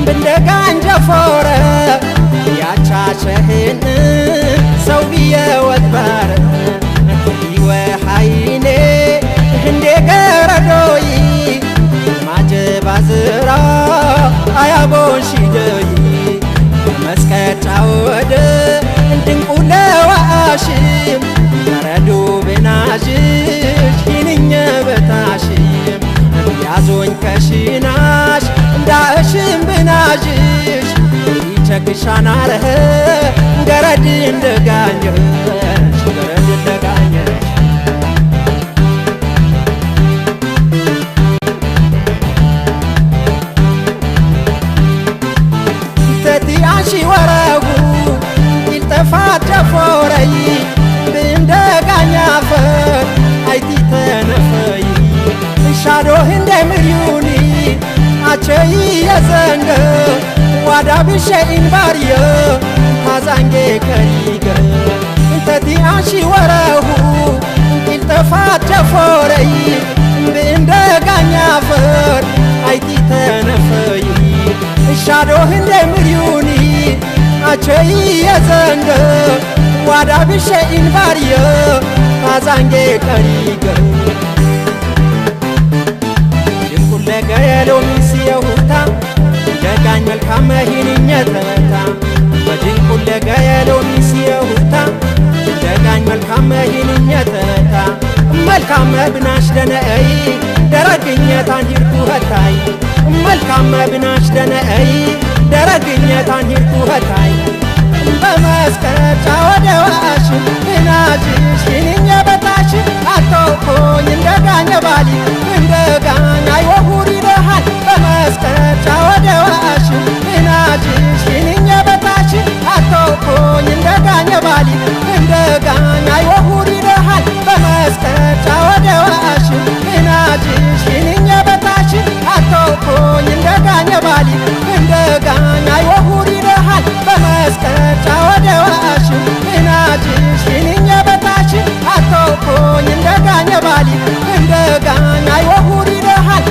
بندقان جفورة يا تشاشهن سوبية وتبار يوا حيني هندي قردوي ما جب عزرا آيا بوشي دوي مسكت عود دنقول واشم نردو بناجش هيني بتاشم يازون كشيناش داشم بناجش يتكشان عره قردين دقانيش قردين دقانيش تتياشي وراغو التفات جفوري بندقانيا فر ايتي تنفي شادو هند مريوني አቸይ የዘንገ ዋዳ ብሸኢን ባርየ ታዛንጌ ከሪገ እንተቲ አንሺ ወረሁ ኢልተፋት ጀፎረይ በእንደጋኛ ፈር አይቲ ተነፈይ ሻዶ ህንደ ምሪዩኒ አቸይ የዘንገ ዋዳ ብሸኢን ባርየ ታዛንጌ ከሪገ ለገየለው ሚስየውታ ደጋኝ መልካም መሂንኛ ተመታ ወዲንኩ ለገየለው ሚስየውታ ደጋኝ መልካም መሂንኛ ተመታ መልካም መብናሽ ደነአይ ደረግኘታን ሂርኩ ሀታይ መልካም መብናሽ ደነአይ ደረግኘታን ሂርኩ ሀታይ በመስከጫ ወደዋሽ ብናጅሽ ይንኛ በታሽ አቶኮኝ እንደጋኘ ባሊ እንደጋኝ አይወሁር ይለሃል በመስከጫ ወደዋሽ ብናጅሽ ይንኛ በታሽ አቶኮኝ እንደጋኘ ባሊ እንደጋኝ አይወሁር ይለሃል በመስከጫ ወደዋሽ ብናጅሽ ይንኛ በታሽ አቶኮኝ እንደጋኘ ባሊ እንደጋኝ አይወሁር ይለሃል በመስከጫ ወደዋሽ ብናጅሽ ይንኛ በታሽ አቶኮኝ እንደጋኘ ባሊ እንደጋኝ አይወሁር ይለሃል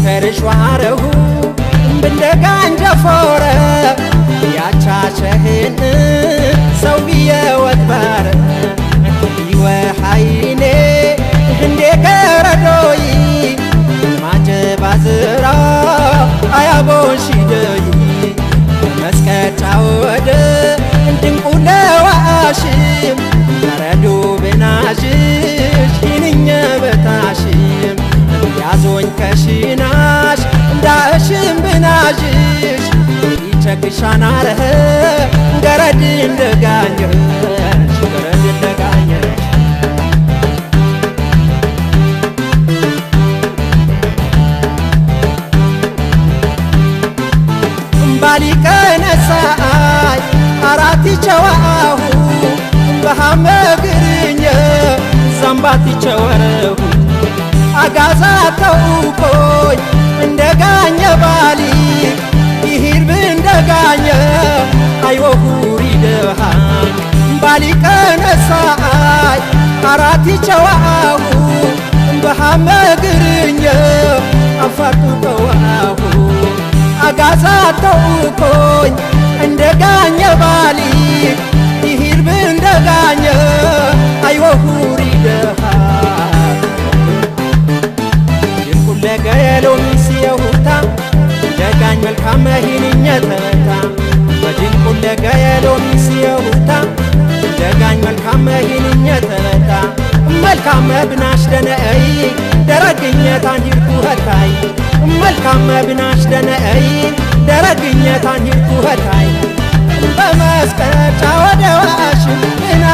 ተርሽዋረሁ በእንደጋኝ ጀፎረ ያቻቸህን ሰውዬ ወትባረ ይወሐይኔ እንደ ቀረዶይ ማጀባዝራ አያቦሽ ደይ መስከጫ ወደ እንድንቁለ ዋሽም ነረዱ በናጅሽ ይንኛ በታሽም ያዞኝ ከሽናሽ እንዳሽም ብናጅሽ ይቸክሻን አረህ ገረድ እንደጋኘሽ ገረድ እንደጋኘሽ ባሊቀነሳይ አራት ይቸዋሁ በሐመግርኘ ዘንባት ይቸወረሁ አጋዛተው ኮይ እንደጋኘ ባሊ ይሂር እንደጋኘ አይወሁሪ ደሃን ባሊ ቀነሳይ አራት ይቸዋሁ በሐመግርኘ አፋርቱ ተዋሁ አጋዛተው ኮይ እንደጋኘ ባሊ ይሂር እንደጋኘ አይወሁሪ ደሃን ለገየለው ሚስየውታ ደጋኝ መልካም መሂንኛ ተመታ ወዲንኩ ለገየለው ሚስየውታ ደጋኝ መልካም መሂንኛ ተመታ መልካም መብናሽ ደነአይ ደረግኘታን ሂርኩ ሀታይ መልካም መብናሽ ደነአይ ደረግኘታን ሂርኩ ሀታይ በመስከጫ ወደዋሽ ብና